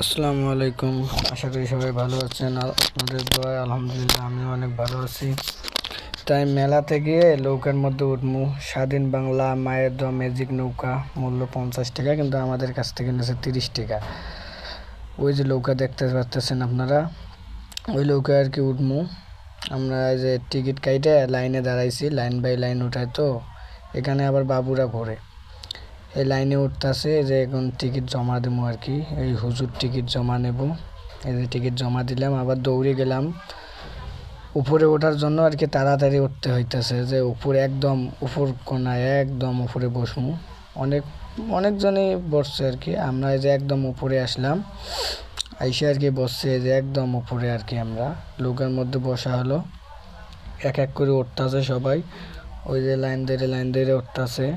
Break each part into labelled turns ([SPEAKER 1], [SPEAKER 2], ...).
[SPEAKER 1] আসসালামু আলাইকুম। আশা করি সবাই ভালো আছেন। আপনাদের দোয়ায় আলহামদুলিল্লাহ আমিও অনেক ভালো আছি। তাই মেলাতে গিয়ে নৌকার মধ্যে উঠবো। স্বাধীন বাংলা মায়ের দোয়া ম্যাজিক নৌকা, মূল্য 50 টাকা, কিন্তু আমাদের কাছ থেকে নিয়েছে 30 টাকা। ওই যে নৌকা দেখতে পাচ্ছেন আপনারা, ওই নৌকা আর কি উঠবো আমরা। এই যে টিকিট কাইটে লাইনে দাঁড়াইছি, লাইন বাই লাইন উঠায়, তো এখানে আবার বাবুরা ঘোরে। এই লাইনে উঠতেছে যে এখন টিকিট জমা দেবো আর কি। এই হুজুর টিকিট জমা নেব। এই যে টিকিট জমা দিলাম, আবার দৌড়ে গেলাম উপরে ওঠার জন্য আর কি। তাড়াতাড়ি উঠতে হইতেছে, যে উপরে একদম উপর কোনায় একদম উপরে বসবো। অনেকজনই বসছে আর কি। আমরা এই যে একদম উপরে আসলাম, আইসে আর কি বসছে এই যে একদম উপরে আর কি। আমরা লোকের মধ্যে বসা হলো, এক এক করে উঠতেছে সবাই। ওই যে লাইন ধরে উঠতেছে।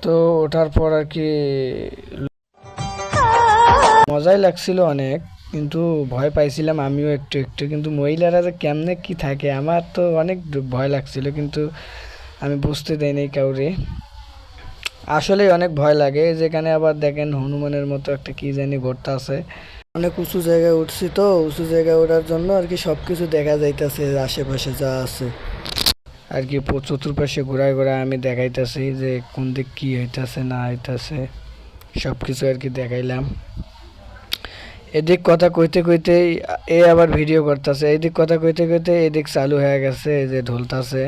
[SPEAKER 1] তো ওঠার পর আর কি মজাই লাগছিল অনেক, কিন্তু ভয় পাইছিলাম আমিও একটু একটু। কিন্তু মহিলারা যে কেমনে কি থাকে, আমার তো অনেক ভয় লাগছিল, কিন্তু আমি বুঝতে দেইনি কাউরে। আসলে অনেক ভয় লাগে। যেখানে আবার দেখেন হনুমানের মতো একটা কি জানি ঘরটা আছে। অনেক উঁচু জায়গায় উঠছি, তো উঁচু জায়গায় ওঠার জন্য আর কি সবকিছু দেখা যাইতেছে আশেপাশে যা আছে আর কি। চতুর্পাশে ঘোরায় ঘোরায় আমি দেখাইতেছি যে কোন দিক কি হইতাছে না হইতাছে, সব কিছু আর কি দেখাইলাম। এদিক কথা কইতে কইতে এ আবার ভিডিও করতেছে, এদিক কথা কইতে কইতে এদিক চালু হয়ে গেছে। এই যে ঢোলতাছে,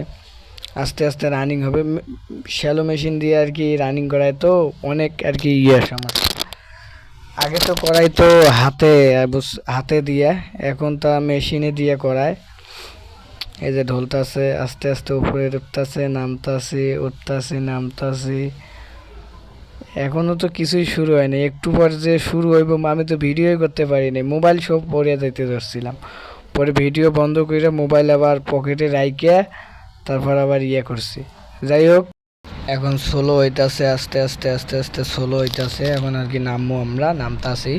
[SPEAKER 1] আস্তে আস্তে রানিং হবে। শ্যালো মেশিন দিয়ে আর কি রানিং করায়, তো অনেক আর কি সমস্যা। আগে তো করাই তো হাতে দিয়ে, এখন তা মেশিনে দিয়ে করায়। এই যে ঢোলতাছে, আস্তে আস্তে উপরে উঠতাছে, নামতাছে, উঠতাছে, নামতাছে। এখনো তো কিছুই শুরু হয়নি, একটু পর যে শুরু হইব আমি তো ভিডিওই করতে পারিনি। মোবাইল সব পরে যাইতে ধরছিলাম, পরে ভিডিও বন্ধ করে মোবাইল আবার পকেটে রাইখে তারপর আবার করছি। যাই হোক, এখন সোলো হইতাছে, আস্তে আস্তে আস্তে আস্তে সোলো হইতাছে। এখন আর কি নামবো, আমরা নামতাছি।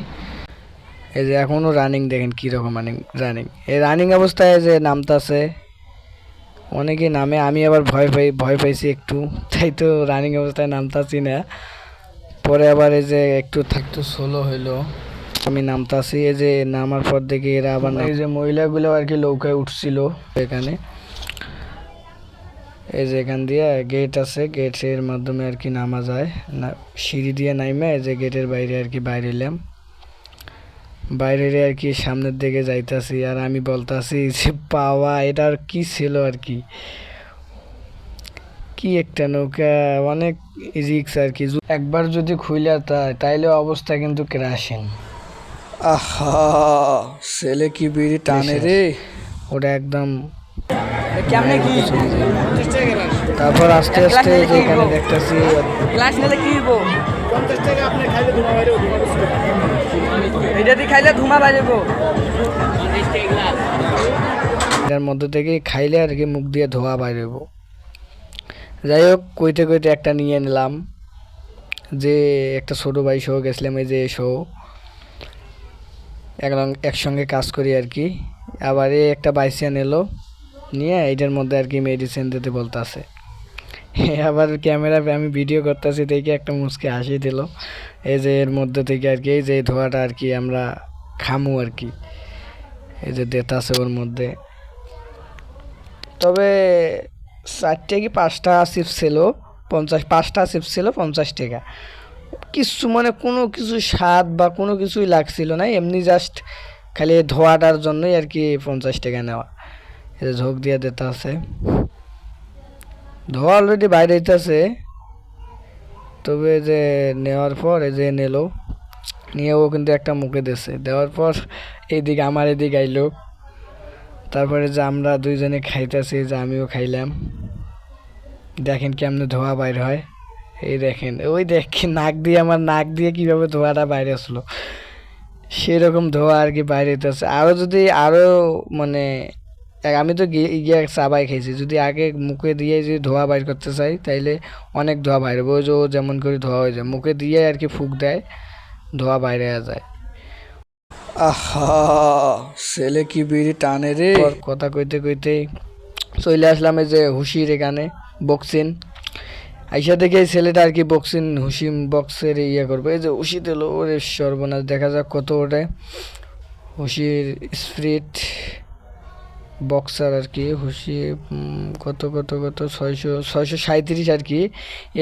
[SPEAKER 1] এই যে এখনো রানিং, দেখেন কীরকম রানিং। এই রানিং অবস্থায় যে নামতাছে, অনেকে নামে, আমি আবার ভয় পাইছি একটু, তাই তো রানিং অবস্থায় নামতাছি না। পরে আবার এই যে একটু থাকতো সোলো হইলো, আমি নামতাছি। এই যে নামার পর দেখি এরা আবার, এই যে মহিলাগুলো আর কি নৌকায় উঠছিল এখানে। এই যে এখান দিয়ে গেট আছে, গেটের মাধ্যমে আর কি নামা যায় না। সিঁড়ি দিয়ে নাইমে এই যে গেটের বাইরে আর কি বাইরে এলাম। বাইরে আর কি সামনের দিকে যাইতাছি, আর আমি বলতাছি যে পাওয়া এটার কি ছিল আর কি। কি একটা নৌকা, অনেক রিক্স আর কি। একবার যদি খুইলা তাইলে অবস্থা কিন্তু ক্রাশিং। আহা, ছেলে কি বিড়ি টানে রে, ওটা একদম কেমনে কি। তারপর আস্তে আস্তে যেখানে দেখতেছি গ্লাস নিলে কি হইব, 50 টাকা আপনি খাইলে ধুমা বাইরে, এটা দিয়ে খাইলে ধুমা বাইরে। এটার মধ্যে থেকে খাইলে আর কি মুখ দিয়ে ধোয়া বাইরে। যাই হোক, কইতে কইতে একটা নিয়ে নিলাম। যে একটা ছোটো ভাই সহ গেছিলাম, এই যে শো একসঙ্গে কাজ করি আর কি। আবার একটা বাইসিয়া নিলো, নিয়ে এইটার মধ্যে আর কি মেডিসিন দিতে বলতেছে। আবার ক্যামেরা আমি ভিডিও করতেছি দেখে একটা মুচকি হাসি দিল। এই যে এর মধ্যে থেকে আর কি এই যে ধোয়াটা আর কি আমরা খামু আর কি। এই যে দেতাছে ওর মধ্যে। তবে 4টে কি 5টা চিপস ছিল, 5টা চিপস ছিল 50 টাকা। কিছু মানে কোনো কিছু স্বাদ বা কোনো কিছুই লাগছিল না, এমনি জাস্ট খালি ধোয়াটার জন্যই আর কি 50 টাকা নেওয়া। এই যে ঝোঁক দিয়ে দিতে আছে, ধোয়া অলরেডি বাইরে হইতেছে। তবে যে নেওয়ার পর এই যে নিয়েও কিন্তু একটা মুখে দিয়েছে, দেওয়ার পর এইদিকে আমার এদিকে আইলো। তারপরে যে আমরা দুইজনে খাইতেছি, যে আমিও খাইলাম। দেখেন কেমনে ধোয়া বাইর হয়, এই দেখেন, ওই দেখেন আমার নাক দিয়ে কিভাবে ধোয়াটা বাইরে আসলো, সেরকম ধোয়া আর কি বাইরে হইতেছে। আরও যদি আরও মানে আমি তো গিয়ে চাবাই খাইছি, যদি আগে মুখে দিয়ে যদি ধোয়া বাইর করতে চাই তাইলে অনেক ধোয়া বাইরে হবে। ওই যে যেমন করে ধোয়া হয়ে যায়, মুখে দিয়ে আর কি ফুক দেয়, ধোয়া বাইরে যায়। আহা, ছেলে কি বিড়ি টানে রে। কথা কইতে কইতে চলে আসলাম এই যে হুশির এখানে বক্সিন। আইসা দেখে এই ছেলেটা আর কি বক্সিং হুসি বক্সের ইয়ে করবে, এই যে হুসি দিল, ওরে সর্বনাশ, দেখা যাক কত ওঠে। হুসির স্পিরিট বক্সার আর কি, হুসি কত কত কত 637 আর কি।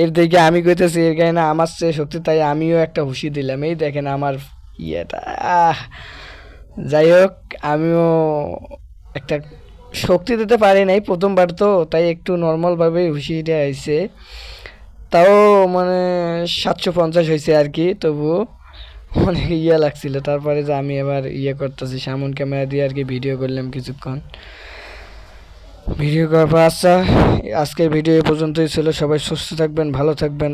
[SPEAKER 1] এর দেখে আমি কইতেছি এর গায়ে না আমার চেয়ে শক্তি, তাই আমিও একটা হুসি দিলাম। এই দেখেন আমার ইয়েটা, যাই হোক আমিও একটা শক্তি দিতে পারি নাই প্রথমবার তো, তাই একটু নর্মালভাবেই হুঁশিটা আইছে। তাও মানে 750 হয়েছে আর কি, তবুও অনেক ইয়ে লাগছিল। তারপরে যে আমি এবার ইয়ে করতেছি সামন ক্যামেরা দিয়ে আর কি ভিডিও করলাম কিছুক্ষণ। ভিডিও করার পর আচ্ছা, আজকের ভিডিও এ পর্যন্তই ছিল। সবাই সুস্থ থাকবেন, ভালো থাকবেন।